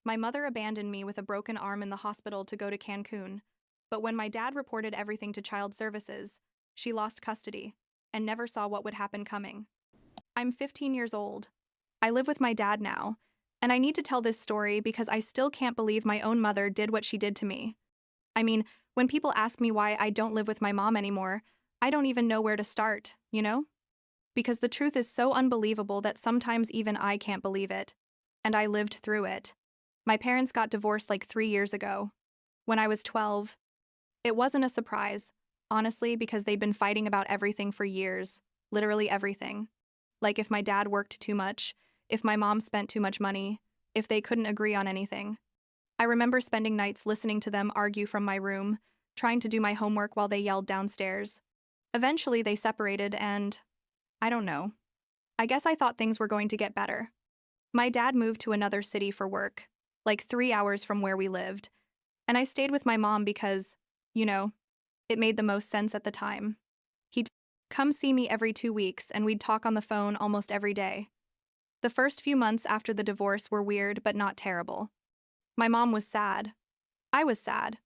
My mother abandoned me with a broken arm in the hospital to go to Cancun, but when my dad reported everything to child services, she lost custody and never saw what would happen coming. I'm 15 years old. I live with my dad now, and I need to tell this story because I still can't believe my own mother did what she did to me. I mean, when people ask me why I don't live with my mom anymore, I don't even know where to start, you know? Because the truth is so unbelievable that sometimes even I can't believe it. And I lived through it. My parents got divorced like 3 years ago. When I was 12. It wasn't a surprise, honestly, because they'd been fighting about everything for years. Literally everything. Like if my dad worked too much, if my mom spent too much money, if they couldn't agree on anything. I remember spending nights listening to them argue from my room, trying to do my homework while they yelled downstairs. Eventually they separated and, I don't know. I guess I thought things were going to get better. My dad moved to another city for work, like 3 hours from where we lived, and I stayed with my mom because, you know, it made the most sense at the time. He'd come see me every 2 weeks and we'd talk on the phone almost every day. The first few months after the divorce were weird but not terrible. My mom was sad. I was sad.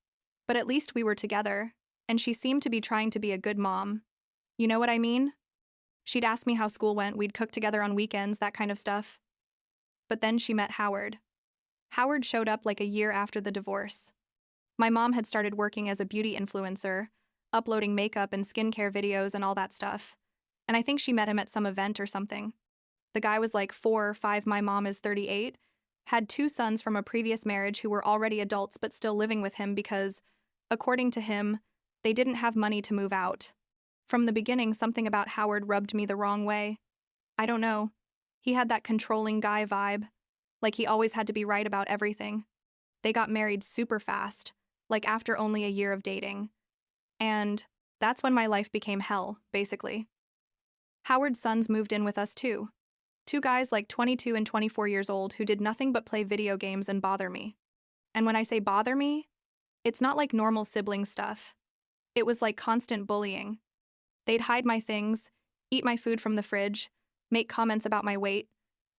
But at least we were together, and she seemed to be trying to be a good mom. You know what I mean? She'd ask me how school went, we'd cook together on weekends, that kind of stuff. But then she met Howard. Howard showed up like a year after the divorce. My mom had started working as a beauty influencer, uploading makeup and skincare videos and all that stuff. And I think she met him at some event or something. The guy was like 4 or 5, my mom is 38, had 2 sons from a previous marriage who were already adults but still living with him because, according to him, they didn't have money to move out. From the beginning, something about Howard rubbed me the wrong way. I don't know. He had that controlling guy vibe, like he always had to be right about everything. They got married super fast, like after only a year of dating. And that's when my life became hell, basically. Howard's sons moved in with us too. 2 guys like 22 and 24 years old who did nothing but play video games and bother me. And when I say bother me, it's not like normal sibling stuff. It was like constant bullying. They'd hide my things, eat my food from the fridge, make comments about my weight,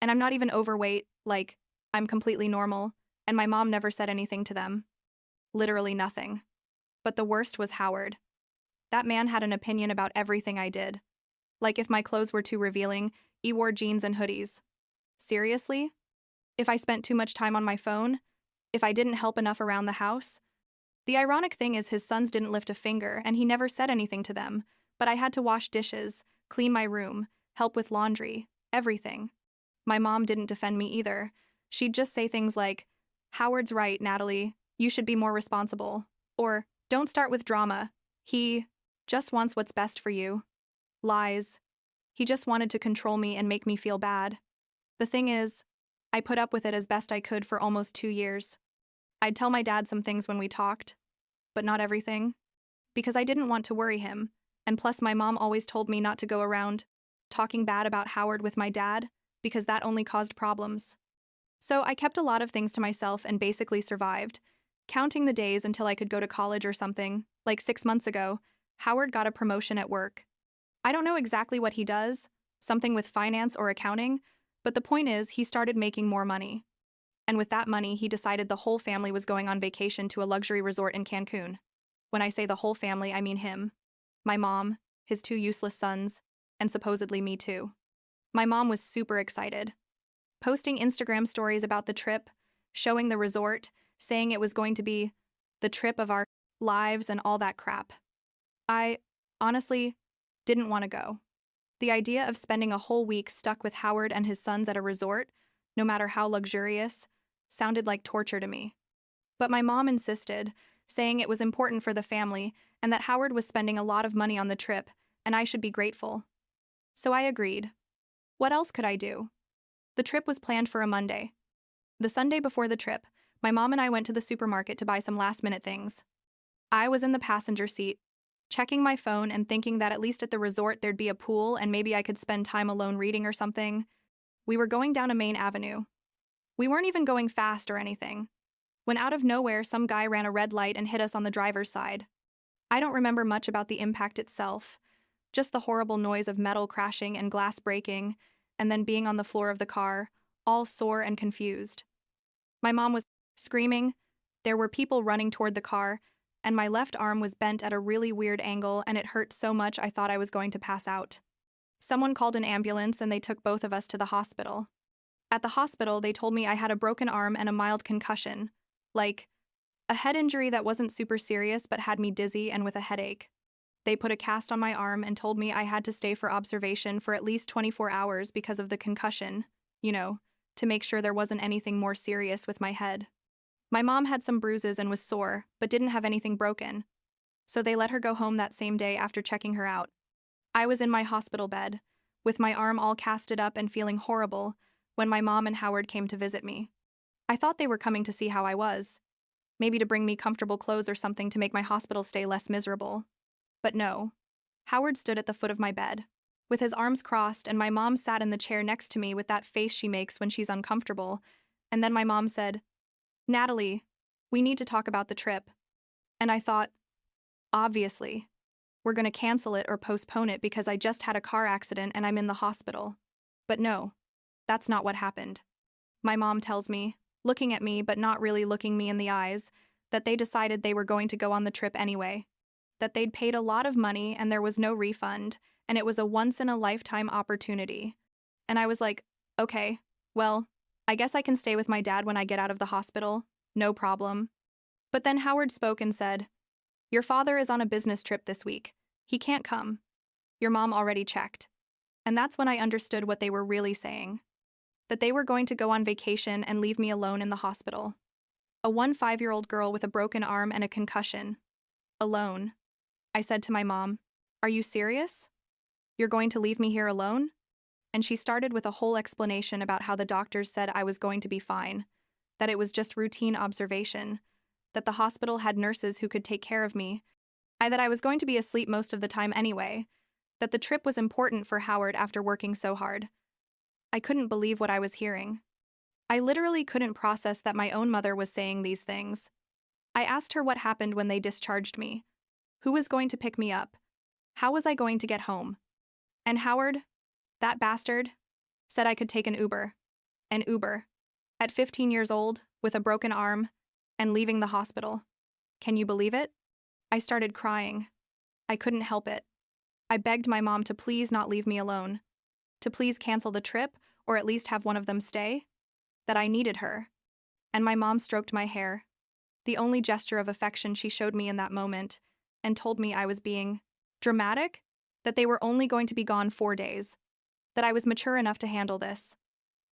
and I'm not even overweight, like, I'm completely normal, and my mom never said anything to them. Literally nothing. But the worst was Howard. That man had an opinion about everything I did. Like if my clothes were too revealing, he wore jeans and hoodies. Seriously? If I spent too much time on my phone? If I didn't help enough around the house? The ironic thing is his sons didn't lift a finger and he never said anything to them, but I had to wash dishes, clean my room, help with laundry, everything. My mom didn't defend me either. She'd just say things like, "Howard's right, Natalie. You should be more responsible." Or, "Don't start with drama. He just wants what's best for you." Lies. He just wanted to control me and make me feel bad. The thing is, I put up with it as best I could for almost 2 years. I'd tell my dad some things when we talked, but not everything, because I didn't want to worry him, and plus my mom always told me not to go around talking bad about Howard with my dad, because that only caused problems. So I kept a lot of things to myself and basically survived, counting the days until I could go to college or something. Like 6 months ago, Howard got a promotion at work. I don't know exactly what he does, something with finance or accounting, but the point is he started making more money. And with that money, he decided the whole family was going on vacation to a luxury resort in Cancun. When I say the whole family, I mean him, my mom, his 2 useless sons, and supposedly me too. My mom was super excited, posting Instagram stories about the trip, showing the resort, saying it was going to be the trip of our lives and all that crap. I, honestly, didn't want to go. The idea of spending a whole week stuck with Howard and his sons at a resort, no matter how luxurious, sounded like torture to me. But my mom insisted, saying it was important for the family and that Howard was spending a lot of money on the trip and I should be grateful. So I agreed. What else could I do? The trip was planned for a Monday. The Sunday before the trip, my mom and I went to the supermarket to buy some last-minute things. I was in the passenger seat, checking my phone and thinking that at least at the resort there'd be a pool and maybe I could spend time alone reading or something. We were going down a main avenue. We weren't even going fast or anything, when out of nowhere some guy ran a red light and hit us on the driver's side. I don't remember much about the impact itself, just the horrible noise of metal crashing and glass breaking, and then being on the floor of the car, all sore and confused. My mom was screaming. There were people running toward the car, and my left arm was bent at a really weird angle, and it hurt so much I thought I was going to pass out. Someone called an ambulance, and they took both of us to the hospital. At the hospital, they told me I had a broken arm and a mild concussion, like a head injury that wasn't super serious but had me dizzy and with a headache. They put a cast on my arm and told me I had to stay for observation for at least 24 hours because of the concussion, to make sure there wasn't anything more serious with my head. My mom had some bruises and was sore, but didn't have anything broken, so they let her go home that same day after checking her out. I was in my hospital bed, with my arm all casted up and feeling horrible, when my mom and Howard came to visit me. I thought they were coming to see how I was, maybe to bring me comfortable clothes or something to make my hospital stay less miserable. But no. Howard stood at the foot of my bed, with his arms crossed, and my mom sat in the chair next to me with that face she makes when she's uncomfortable, and then my mom said, "Natalie, we need to talk about the trip." And I thought, obviously, we're going to cancel it or postpone it because I just had a car accident and I'm in the hospital. But no, that's not what happened. My mom tells me, looking at me but not really looking me in the eyes, that they decided they were going to go on the trip anyway, that they'd paid a lot of money and there was no refund, and it was a once-in-a-lifetime opportunity. And I was like, okay, well, I guess I can stay with my dad when I get out of the hospital, no problem. But then Howard spoke and said, "Your father is on a business trip this week. He can't come. Your mom already checked." And that's when I understood what they were really saying. That they were going to go on vacation and leave me alone in the hospital. A 5-year-old girl with a broken arm and a concussion. Alone. I said to my mom, "Are you serious? You're going to leave me here alone?" And she started with a whole explanation about how the doctors said I was going to be fine, that it was just routine observation, that the hospital had nurses who could take care of me, that I was going to be asleep most of the time anyway, that the trip was important for Howard after working so hard. I couldn't believe what I was hearing. I literally couldn't process that my own mother was saying these things. I asked her what happened when they discharged me. Who was going to pick me up? How was I going to get home? And Howard, that bastard, said I could take an Uber. An Uber. At 15 years old, with a broken arm, and leaving the hospital. Can you believe it? I started crying. I couldn't help it. I begged my mom to please not leave me alone, to please cancel the trip or at least have one of them stay, that I needed her. And my mom stroked my hair, the only gesture of affection she showed me in that moment, and told me I was being dramatic, that they were only going to be gone 4 days, that I was mature enough to handle this.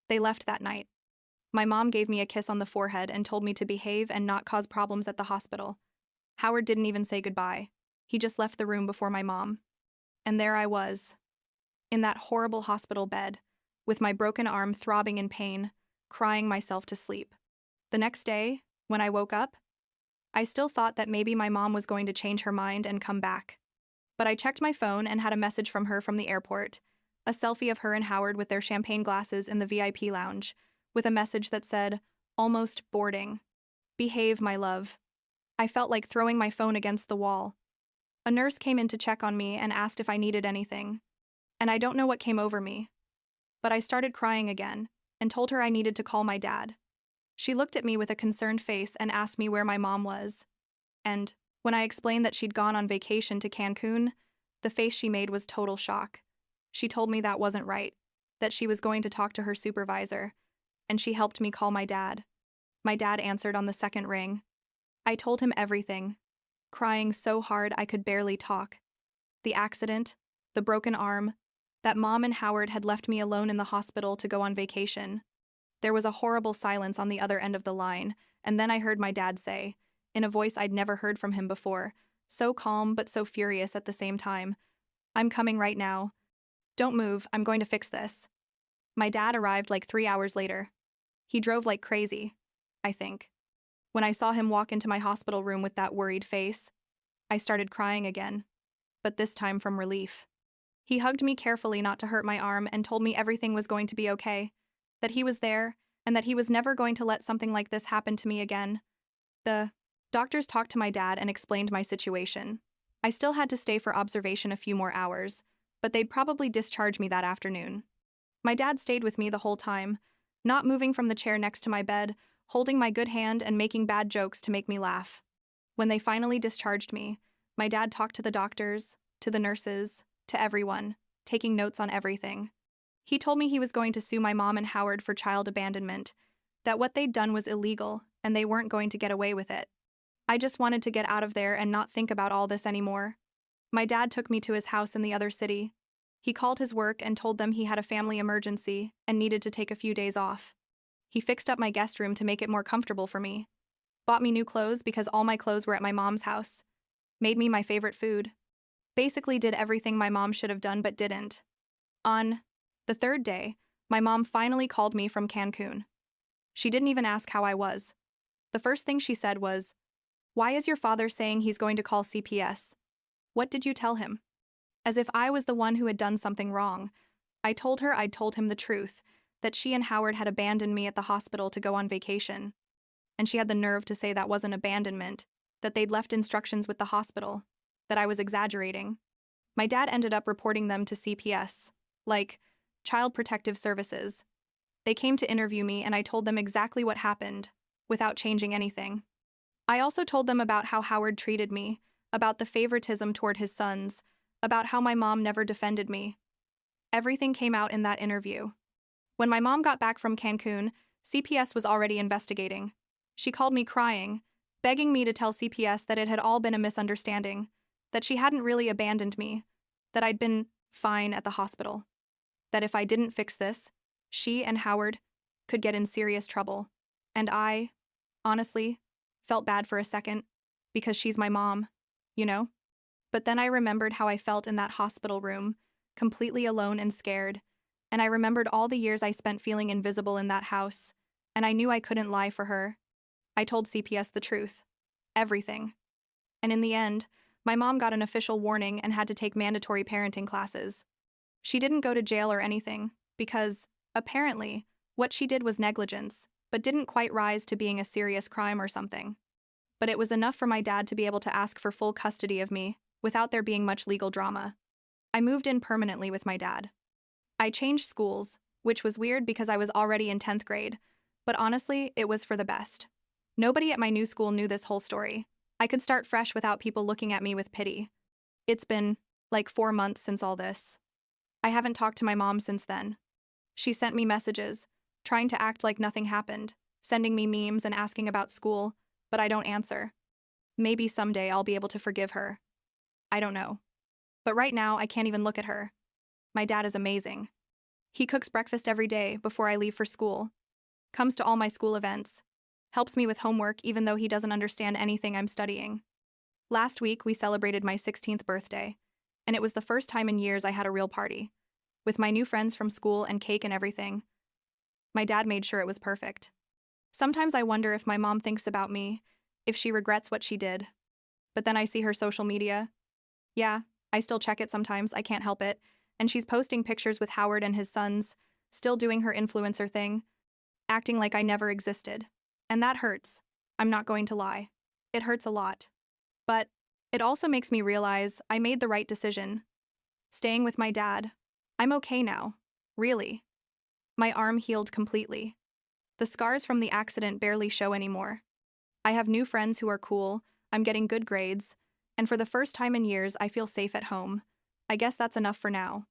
They left that night. My mom gave me a kiss on the forehead and told me to behave and not cause problems at the hospital. Howard didn't even say goodbye. He just left the room before my mom. And there I was, in that horrible hospital bed, with my broken arm throbbing in pain, crying myself to sleep. The next day, when I woke up, I still thought that maybe my mom was going to change her mind and come back. But I checked my phone and had a message from her from the airport, a selfie of her and Howard with their champagne glasses in the VIP lounge, with a message that said, "Almost boarding. Behave, my love." I felt like throwing my phone against the wall. A nurse came in to check on me and asked if I needed anything. And I don't know what came over me. But I started crying again and told her I needed to call my dad. She looked at me with a concerned face and asked me where my mom was. And when I explained that she'd gone on vacation to Cancun, the face she made was total shock. She told me that wasn't right, that she was going to talk to her supervisor, and she helped me call my dad. My dad answered on the second ring. I told him everything, crying so hard I could barely talk. The accident, the broken arm, that Mom and Howard had left me alone in the hospital to go on vacation. There was a horrible silence on the other end of the line, and then I heard my dad say, in a voice I'd never heard from him before, so calm but so furious at the same time, "I'm coming right now. Don't move, I'm going to fix this." My dad arrived like 3 hours later. He drove like crazy, I think. When I saw him walk into my hospital room with that worried face, I started crying again, but this time from relief. He hugged me carefully not to hurt my arm and told me everything was going to be okay, that he was there, and that he was never going to let something like this happen to me again. The doctors talked to my dad and explained my situation. I still had to stay for observation a few more hours, but they'd probably discharge me that afternoon. My dad stayed with me the whole time, not moving from the chair next to my bed, holding my good hand and making bad jokes to make me laugh. When they finally discharged me, my dad talked to the doctors, to the nurses, to everyone, taking notes on everything. He told me he was going to sue my mom and Howard for child abandonment, that what they'd done was illegal and they weren't going to get away with it. I just wanted to get out of there and not think about all this anymore. My dad took me to his house in the other city. He called his work and told them he had a family emergency and needed to take a few days off. He fixed up my guest room to make it more comfortable for me, bought me new clothes because all my clothes were at my mom's house, made me my favorite food, basically did everything my mom should have done but didn't. On the third day, my mom finally called me from Cancun. She didn't even ask how I was. The first thing she said was, "Why is your father saying he's going to call CPS? What did you tell him?" As if I was the one who had done something wrong. I told her I'd told him the truth, that she and Howard had abandoned me at the hospital to go on vacation. And she had the nerve to say that wasn't abandonment, that they'd left instructions with the hospital, that I was exaggerating. My dad ended up reporting them to CPS, like Child Protective Services. They came to interview me and I told them exactly what happened, without changing anything. I also told them about how Howard treated me, about the favoritism toward his sons, about how my mom never defended me. Everything came out in that interview. When my mom got back from Cancun, CPS was already investigating. She called me crying, begging me to tell CPS that it had all been a misunderstanding, that she hadn't really abandoned me, that I'd been fine at the hospital, that if I didn't fix this, she and Howard could get in serious trouble. And I, honestly, felt bad for a second, because she's my mom, you know? But then I remembered how I felt in that hospital room, completely alone and scared, and I remembered all the years I spent feeling invisible in that house, and I knew I couldn't lie for her. I told CPS the truth. Everything. And in the end, my mom got an official warning and had to take mandatory parenting classes. She didn't go to jail or anything, because, apparently, what she did was negligence, but didn't quite rise to being a serious crime or something. But it was enough for my dad to be able to ask for full custody of me, without there being much legal drama. I moved in permanently with my dad. I changed schools, which was weird because I was already in 10th grade, but honestly, it was for the best. Nobody at my new school knew this whole story. I could start fresh without people looking at me with pity. It's been, like 4 months since all this. I haven't talked to my mom since then. She sent me messages, trying to act like nothing happened, sending me memes and asking about school, but I don't answer. Maybe someday I'll be able to forgive her. I don't know. But right now, I can't even look at her. My dad is amazing. He cooks breakfast every day before I leave for school, comes to all my school events, helps me with homework even though he doesn't understand anything I'm studying. Last week, we celebrated my 16th birthday, and it was the first time in years I had a real party, with my new friends from school and cake and everything. My dad made sure it was perfect. Sometimes I wonder if my mom thinks about me, if she regrets what she did. But then I see her social media. Yeah, I still check it sometimes, I can't help it, and she's posting pictures with Howard and his sons, still doing her influencer thing, acting like I never existed. And that hurts. I'm not going to lie. It hurts a lot. But it also makes me realize I made the right decision. Staying with my dad. I'm okay now. Really. My arm healed completely. The scars from the accident barely show anymore. I have new friends who are cool, I'm getting good grades, and for the first time in years I feel safe at home. I guess that's enough for now.